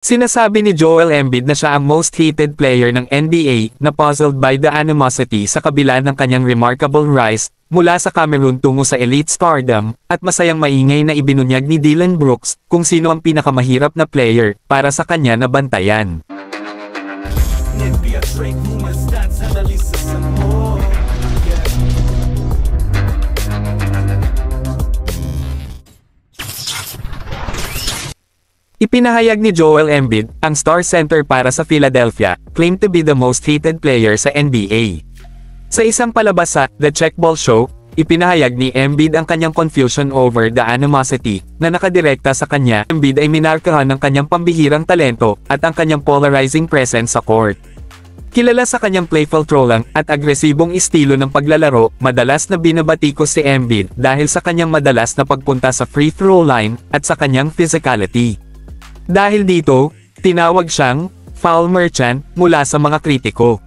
Sinasabi ni Joel Embiid na siya ang most hated player ng NBA na puzzled by the animosity sa kabila ng kanyang remarkable rise mula sa Cameroon tungo sa elite stardom, at masayang maingay na ibinunyag ni Dillon Brooks kung sino ang pinakamahirap na player para sa kanya na bantayan. Ipinahayag ni Joel Embiid, ang star center para sa Philadelphia, claimed to be the most hated player sa NBA. Sa isang palabas sa The Checkball Show, ipinahayag ni Embiid ang kanyang confusion over the animosity na nakadirekta sa kanya. Embiid ay minarkahan ng kanyang pambihirang talento at ang kanyang polarizing presence sa court. Kilala sa kanyang playful trolling at agresibong estilo ng paglalaro, madalas na binabatikos si Embiid dahil sa kanyang madalas na pagpunta sa free throw line at sa kanyang physicality. Dahil dito, tinawag siyang foul merchant mula sa mga kritiko.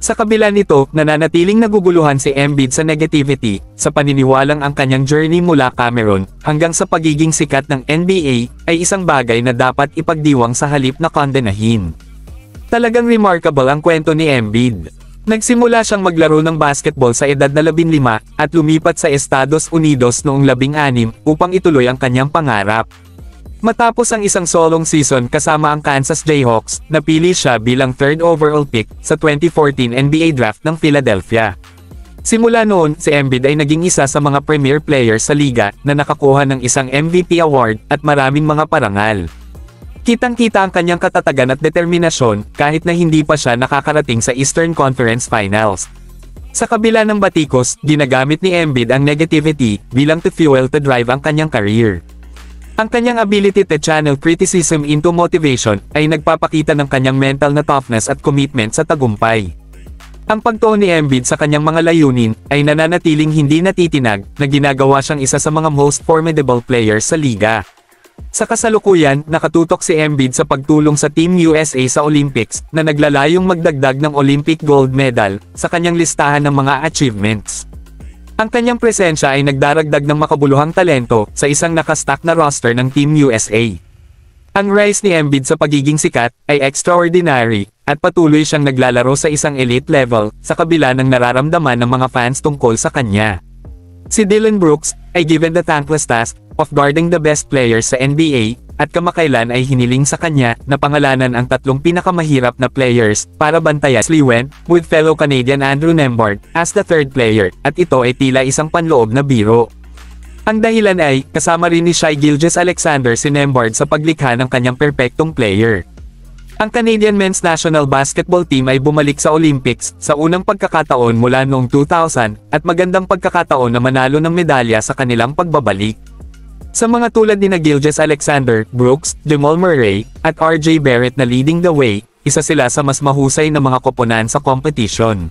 Sa kabila nito, nananatiling naguguluhan si Embiid sa negativity, sa paniniwalang ang kanyang journey mula Cameroon hanggang sa pagiging sikat ng NBA ay isang bagay na dapat ipagdiwang sa halip na kondenahin. Talagang remarkable ang kwento ni Embiid. Nagsimula siyang maglaro ng basketball sa edad na 15 at lumipat sa Estados Unidos noong 16 upang ituloy ang kanyang pangarap. Matapos ang isang solong season kasama ang Kansas Jayhawks, napili siya bilang 3rd overall pick sa 2014 NBA Draft ng Philadelphia. Simula noon, si Embiid ay naging isa sa mga premier players sa liga na nakakuha ng isang MVP award at maraming mga parangal. Kitang-kita ang kanyang katatagan at determinasyon kahit na hindi pa siya nakakarating sa Eastern Conference Finals. Sa kabila ng batikos, ginagamit ni Embiid ang negativity bilang fuel to drive ang kanyang career. Ang kanyang ability to channel criticism into motivation ay nagpapakita ng kanyang mental na toughness at commitment sa tagumpay. Ang pagtuon ni Embiid sa kanyang mga layunin ay nananatiling hindi natitinag na ginagawa siyang isa sa mga most formidable players sa liga. Sa kasalukuyan, nakatutok si Embiid sa pagtulong sa Team USA sa Olympics na naglalayong magdagdag ng Olympic gold medal sa kanyang listahan ng mga achievements. Ang kanyang presensya ay nagdaragdag ng makabuluhang talento sa isang nakastack na roster ng Team USA. Ang rise ni Embiid sa pagiging sikat ay extraordinary, at patuloy siyang naglalaro sa isang elite level sa kabila ng nararamdaman ng mga fans tungkol sa kanya. Si Dillon Brooks ay given the thankless task of guarding the best players sa NBA, at kamakailan ay hiniling sa kanya na pangalanan ang 3 pinakamahirap na players para bantayan. He went with fellow Canadian Andrew Nembhard as the 3rd player, at ito ay tila isang panloob na biro. Ang dahilan ay, kasama rin ni Shai Gilgeous-Alexander si Nembhard sa paglikha ng kanyang perpektong player. Ang Canadian Men's National Basketball Team ay bumalik sa Olympics sa unang pagkakataon mula noong 2000, at magandang pagkakataon na manalo ng medalya sa kanilang pagbabalik. Sa mga tulad ni Gilgeous-Alexander, Brooks, Jamal Murray, at RJ Barrett na leading the way, isa sila sa mas mahusay na mga koponan sa competition.